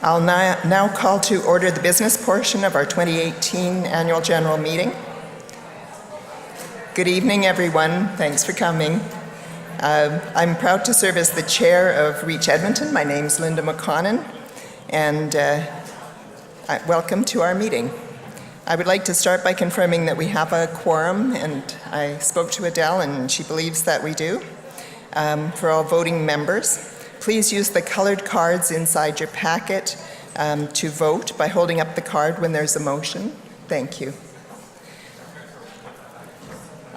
I'll now call to order the business portion of our 2018 Annual General Meeting. Good evening, everyone. Thanks for coming. I'm proud to serve as the chair of Reach Edmonton. My name's Linda McConnon, and welcome to our meeting. I would like to start by confirming that we have a quorum, and I spoke to Adele, and she believes that we do. For all voting members, please use the colored cards inside your packet to vote by holding up the card when there's a motion. Thank you.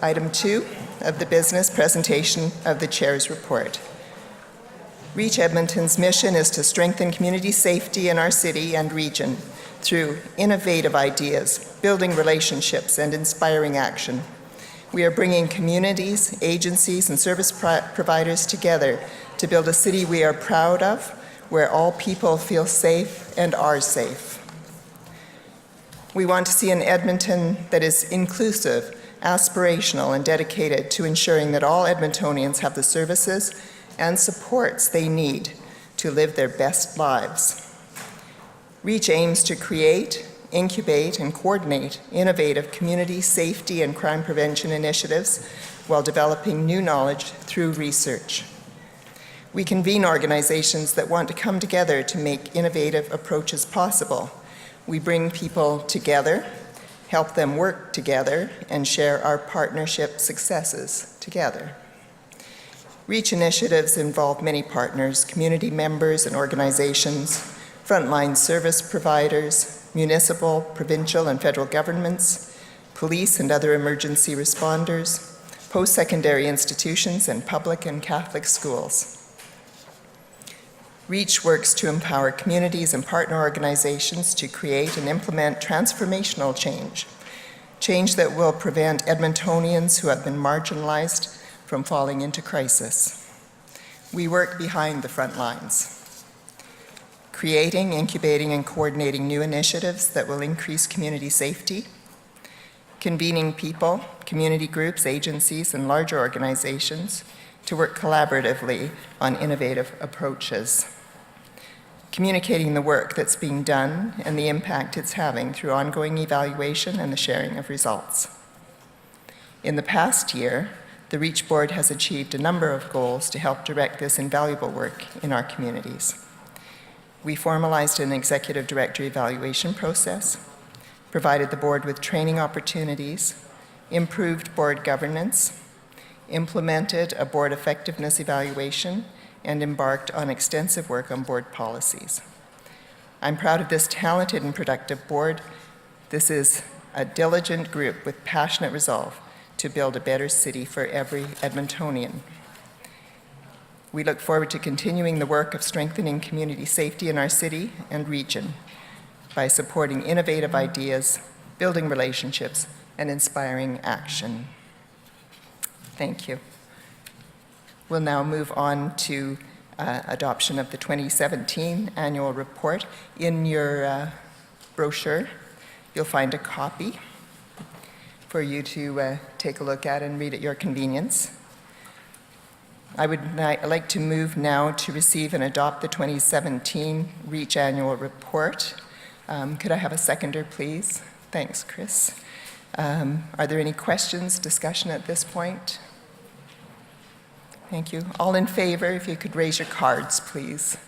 Item 2 of the business, presentation of the chair's report. Reach Edmonton's mission is to strengthen community safety in our city and region through innovative ideas, building relationships, and inspiring action. We are bringing communities, agencies, and service providers together to build a city we are proud of, where all people feel safe and are safe. We want to see an Edmonton that is inclusive, aspirational, and dedicated to ensuring that all Edmontonians have the services and supports they need to live their best lives. Reach aims to create, incubate, and coordinate innovative community safety and crime prevention initiatives while developing new knowledge through research. We convene organizations that want to come together to make innovative approaches possible. We bring people together, help them work together, and share our partnership successes together. Reach initiatives involve many partners, community members and organizations, frontline service providers, municipal, provincial, and federal governments, police and other emergency responders, post-secondary institutions, and public and Catholic schools. Reach works to empower communities and partner organizations to create and implement transformational change that will prevent Edmontonians who have been marginalized from falling into crisis. We work behind the front lines, creating, incubating, and coordinating new initiatives that will increase community safety, convening people, community groups, agencies, and larger organizations to work collaboratively on innovative approaches, communicating the work that's being done and the impact it's having through ongoing evaluation and the sharing of results. In the past year, the Reach Board has achieved a number of goals to help direct this invaluable work in our communities. We formalized an executive director evaluation process, provided the board with training opportunities, improved board governance, implemented a board effectiveness evaluation, and embarked on extensive work on board policies. I'm proud of this talented and productive board. This is a diligent group with passionate resolve to build a better city for every Edmontonian. We look forward to continuing the work of strengthening community safety in our city and region by supporting innovative ideas, building relationships, and inspiring action. Thank you. We'll now move on to adoption of the 2017 annual report. In your brochure, you'll find a copy for you to take a look at and read at your convenience. I would like to move now to receive and adopt the 2017 Reach annual report. Could I have a seconder, please? Thanks, Chris. Are there any questions, discussion at this point? Thank you. All in favor, if you could raise your cards, please.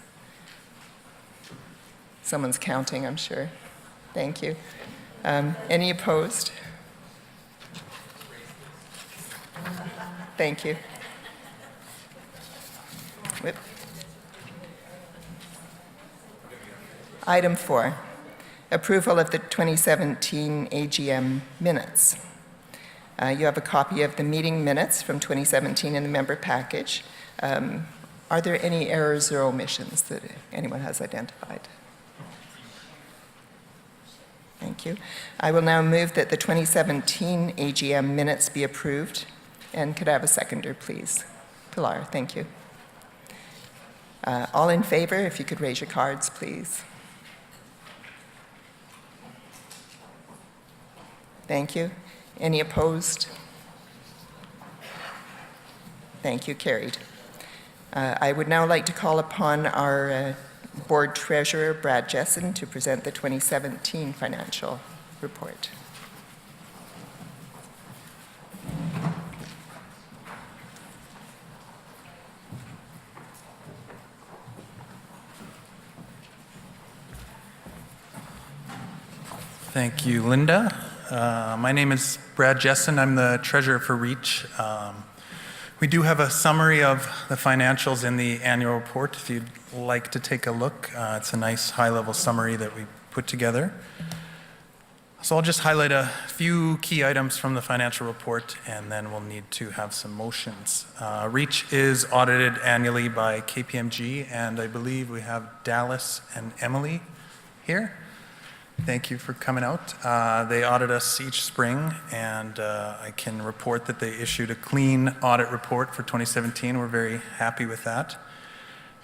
Someone's counting, I'm sure. Thank you. Any opposed? Thank you. Whip. Item 4, approval of the 2017 AGM minutes. You have a copy of the meeting minutes from 2017 in the member package. Are there any errors or omissions that anyone has identified? Thank you. I will now move that the 2017 AGM minutes be approved. And could I have a seconder, please? Pilar, thank you. All in favor, if you could raise your cards, please. Thank you. Any opposed? Thank you, carried. I would now like to call upon our Board Treasurer Brad Jessen to present the 2017 financial report. Thank you, Linda. My name is Brad Jessen. I'm the treasurer for REACH. We do have a summary of the financials in the annual report if you'd like to take a look. It's a nice high-level summary that we put together. So I'll just highlight a few key items from the financial report, and then we'll need to have some motions. REACH is audited annually by KPMG, and I believe we have Dallas and Emily here. Thank you for coming out. They audit us each spring, and I can report that they issued a clean audit report for 2017. We're very happy with that.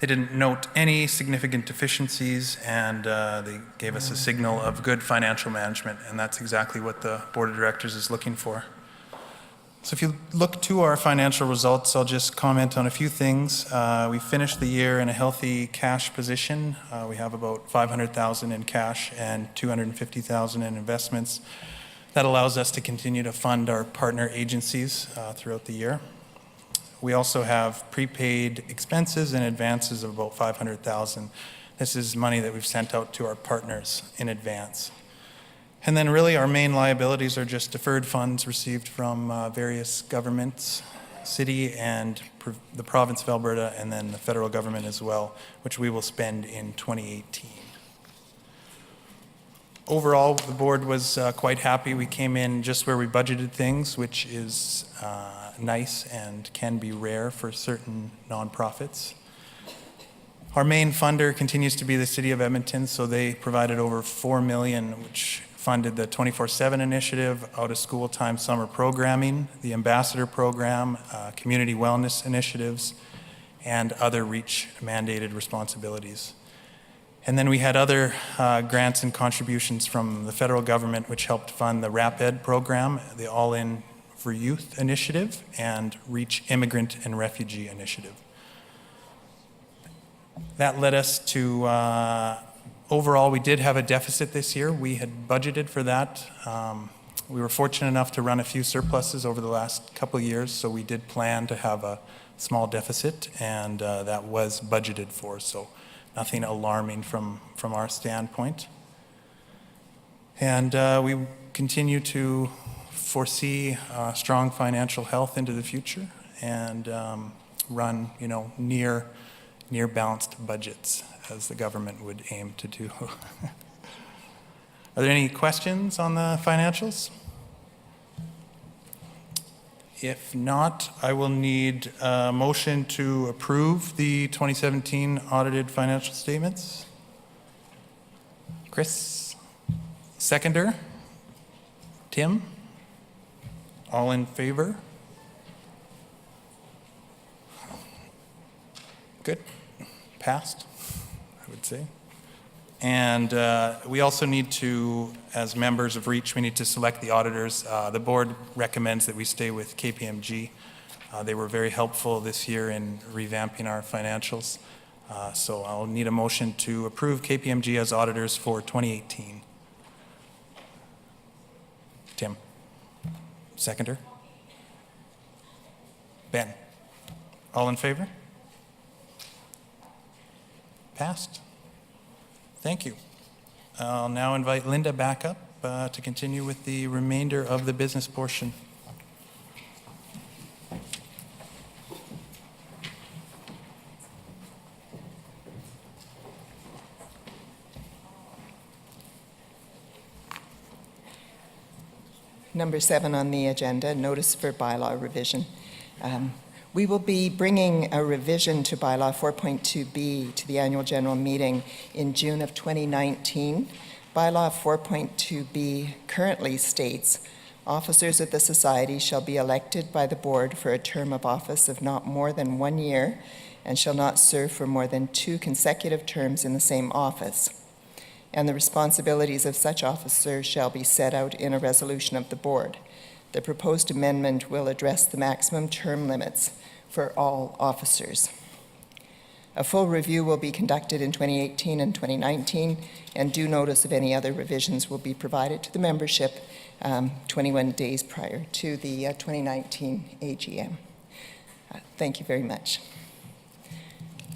They didn't note any significant deficiencies, and they gave us a signal of good financial management, and that's exactly what the board of directors is looking for. So if you look to our financial results, I'll just comment on a few things. We finished the year in a healthy cash position. We have about $500,000 in cash and $250,000 in investments. That allows us to continue to fund our partner agencies throughout the year. We also have prepaid expenses and advances of about $500,000. This is money that we've sent out to our partners in advance. And then really our main liabilities are just deferred funds received from various governments, city and the province of Alberta, and then the federal government as well, which we will spend in 2018. Overall, the board was quite happy. We came in just where we budgeted things, which is nice and can be rare for certain nonprofits. Our main funder continues to be the City of Edmonton, so they provided over $4 million, which funded the 24/7 initiative, out-of-school time summer programming, the ambassador program, community wellness initiatives, and other REACH mandated responsibilities. And then we had other grants and contributions from the federal government, which helped fund the RAPED program, the All-In for Youth initiative, and REACH Immigrant and Refugee initiative. That led us to overall, we did have a deficit this year. We had budgeted for that. We were fortunate enough to run a few surpluses over the last couple of years, so we did plan to have a small deficit, and that was budgeted for, so nothing alarming from our standpoint. And we continue to foresee strong financial health into the future and run, near balanced budgets, as the government would aim to do. Are there any questions on the financials? If not, I will need a motion to approve the 2017 audited financial statements. Chris? Seconder? Tim? All in favor? Good. Passed, I would say. And we also need to, as members of REACH, we need to select the auditors. The board recommends that we stay with KPMG. They were very helpful this year in revamping our financials. So I'll need a motion to approve KPMG as auditors for 2018. Tim? Seconder? Ben? All in favor? Passed. Thank you. I'll now invite Linda back up to continue with the remainder of the business portion. Number 7 on the agenda, notice for bylaw revision. We will be bringing a revision to bylaw 4.2b to the annual general meeting in June of 2019. Bylaw 4.2b currently states, officers of the society shall be elected by the board for a term of office of not more than 1 year and shall not serve for more than 2 consecutive terms in the same office. And the responsibilities of such officer shall be set out in a resolution of the board. The proposed amendment will address the maximum term limits for all officers. A full review will be conducted in 2018 and 2019, and due notice of any other revisions will be provided to the membership 21 days prior to the 2019 AGM. Thank you very much.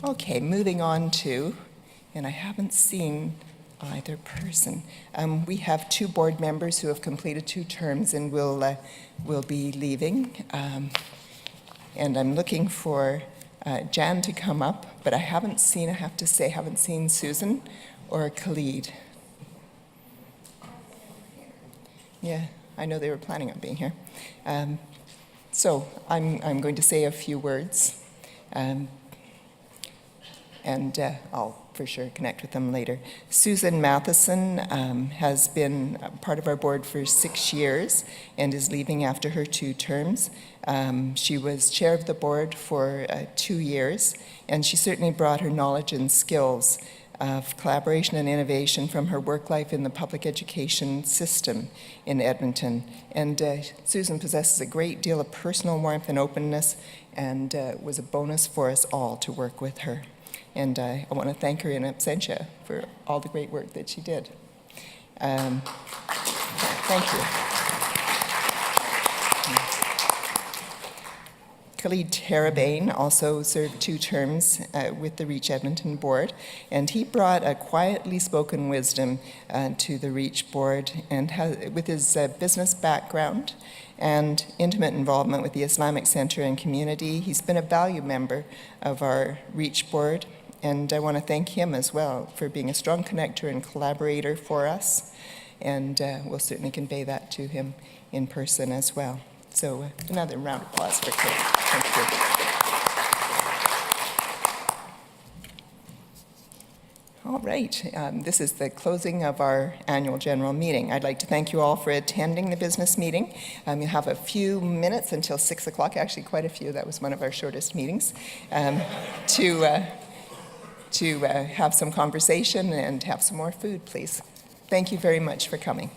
Okay, moving on to, and I haven't seen either person. We have 2 board members who have completed 2 terms and will be leaving. And I'm looking for Jan to come up, but I have to say, haven't seen Susan or Khalid. Yeah, I know they were planning on being here. So I'm going to say a few words, and I'll for sure connect with them later. Susan Matheson has been part of our board for 6 years and is leaving after her 2 terms. She was chair of the board for 2 years, and she certainly brought her knowledge and skills of collaboration and innovation from her work life in the public education system in Edmonton. And Susan possesses a great deal of personal warmth and openness, and was a bonus for us all to work with her. And I want to thank her in absentia for all the great work that she did. Thank you. Khalid Terabane also served 2 terms with the REACH Edmonton board, and he brought a quietly spoken wisdom to the REACH board, and with his business background and intimate involvement with the Islamic Center and community, he's been a valued member of our REACH board, and I want to thank him as well for being a strong connector and collaborator for us, and we'll certainly convey that to him in person as well. So another round of applause for Khalid. Thank you. All right, this is the closing of our annual general meeting. I'd like to thank you all for attending the business meeting. You have a few minutes until 6 o'clock, actually quite a few, that was one of our shortest meetings, to have some conversation and have some more food, please. Thank you very much for coming.